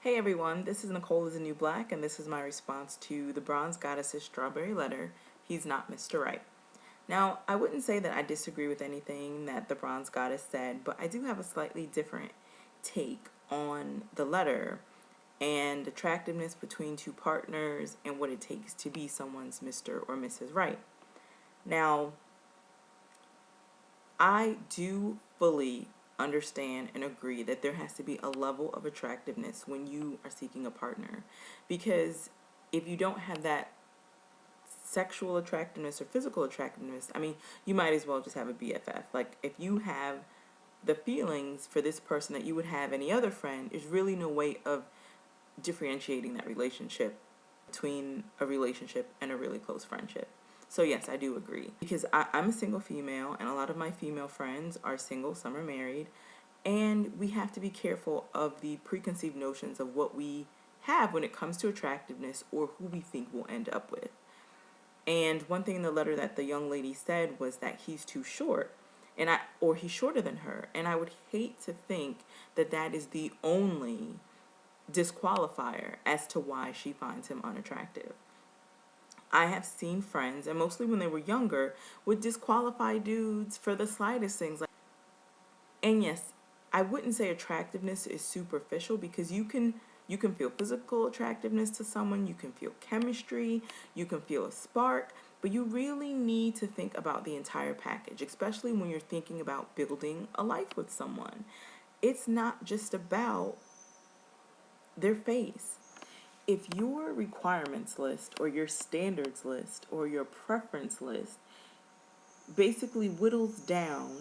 Hey everyone, this is Nicole is a New Black, and this is my response to the Bronze Goddess's strawberry letter, He's Not Mr. Right. Now, I wouldn't say that I disagree with anything that the Bronze Goddess said, but I do have a slightly different take on the letter and attractiveness between two partners and what it takes to be someone's Mr. or Mrs. Right. Now, I do fully understand and agree that there has to be a level of attractiveness when you are seeking a partner, because if you don't have that sexual attractiveness or physical attractiveness, I mean, you might as well just have a BFF. Like, if you have the feelings for this person that you would have any other friend, there's really no way of differentiating that relationship between a relationship and a really close friendship. So yes, I do agree, because I'm a single female and a lot of my female friends are single, some are married, and we have to be careful of the preconceived notions of what we have when it comes to attractiveness or who we think we'll end up with. And one thing in the letter that the young lady said was that he's too short, or he's shorter than her, and I would hate to think that that is the only disqualifier as to why she finds him unattractive. I have seen friends, and mostly when they were younger, would disqualify dudes for the slightest things. And yes, I wouldn't say attractiveness is superficial, because you can feel physical attractiveness to someone, you can feel chemistry, you can feel a spark, but you really need to think about the entire package, especially when you're thinking about building a life with someone. It's not just about their face. If your requirements list or your standards list or your preference list basically whittles down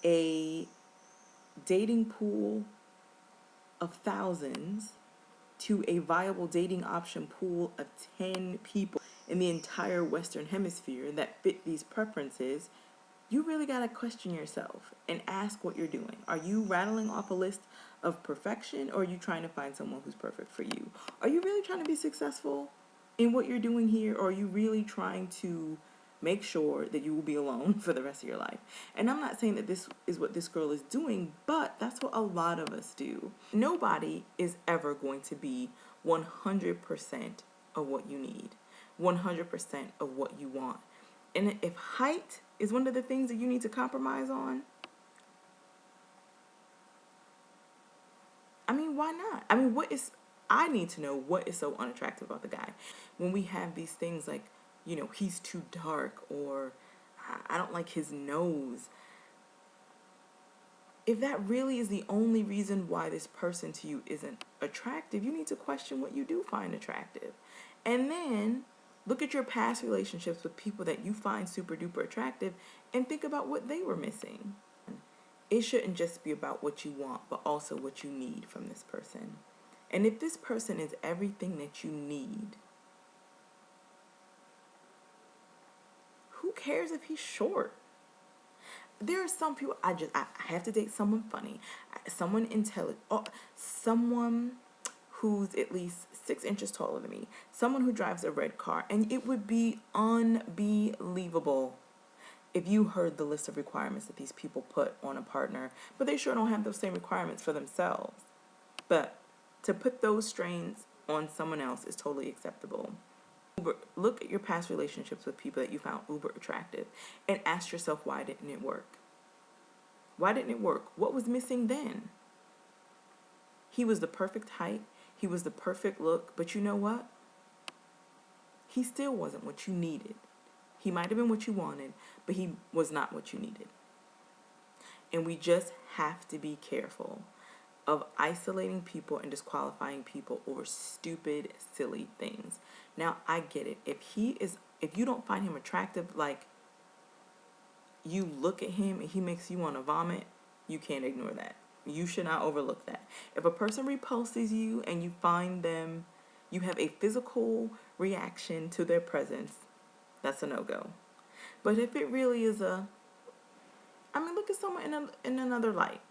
a dating pool of thousands to a viable dating option pool of 10 people in the entire Western Hemisphere that fit these preferences, you really got to question yourself and ask what you're doing. Are you rattling off a list of perfection, or are you trying to find someone who's perfect for you? Are you really trying to be successful in what you're doing here, or are you really trying to make sure that you will be alone for the rest of your life? And I'm not saying that this is what this girl is doing, but that's what a lot of us do. Nobody is ever going to be 100% of what you need, 100% of what you want. And if height is one of the things that you need to compromise on, I mean, why not? I mean, I need to know what is so unattractive about the guy. When we have these things like, he's too dark, or I don't like his nose. If that really is the only reason why this person to you isn't attractive, you need to question what you do find attractive. And then look at your past relationships with people that you find super duper attractive and think about what they were missing. It shouldn't just be about what you want, but also what you need from this person. And if this person is everything that you need, who cares if he's short? There are some people, I have to date someone funny, someone intelligent, someone who's at least 6 inches taller than me, someone who drives a red car, and it would be unbelievable if you heard the list of requirements that these people put on a partner, but they sure don't have those same requirements for themselves. But to put those strains on someone else is totally acceptable. Look at your past relationships with people that you found uber attractive and ask yourself, why didn't it work? Why didn't it work? What was missing then? He was the perfect height. He was the perfect look. But you know what? He still wasn't what you needed. He might have been what you wanted, but he was not what you needed. And we just have to be careful of isolating people and disqualifying people over stupid, silly things. Now, I get it. If you don't find him attractive, like, you look at him and he makes you want to vomit, you can't ignore that. You should not overlook that. If a person repulses you and you find them, you have a physical reaction to their presence, that's a no-go. But if it really is look at someone in another light.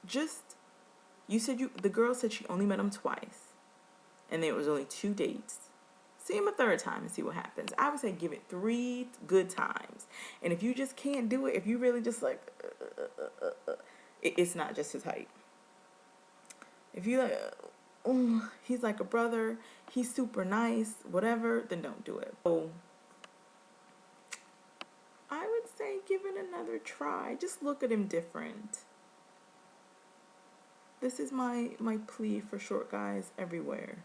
The girl said she only met him twice, and there was only 2 dates. See him a third time and see what happens. I would say give it 3 good times. And if you just can't do it, if you really just like, it's not just his height. If you like, oh, he's like a brother, he's super nice, whatever, then don't do it. So I would say give it another try. Just look at him different. This is my plea for short guys everywhere.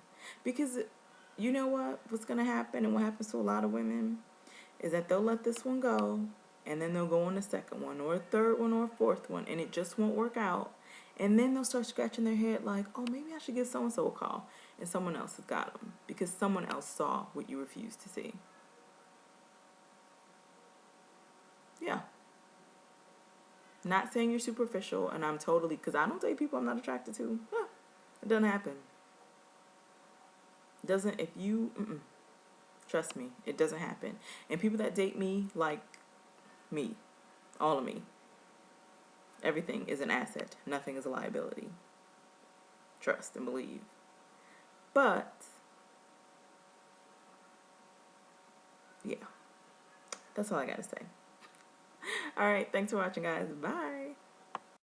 Because you know what's going to happen, and what happens to a lot of women is that they'll let this one go, and then they'll go on a second one or a third one or a fourth one, and it just won't work out. And then they'll start scratching their head like, oh, maybe I should give so-and-so a call. And someone else has got them because someone else saw what you refused to see. Yeah. Not saying you're superficial, and I'm totally, because I don't date people I'm not attracted to. Huh, it doesn't happen. Doesn't, if you, trust me, it doesn't happen. And people that date me, like me, all of me, everything is an asset. Nothing is a liability. Trust and believe. But, yeah, that's all I got to say. All right, thanks for watching, guys. Bye.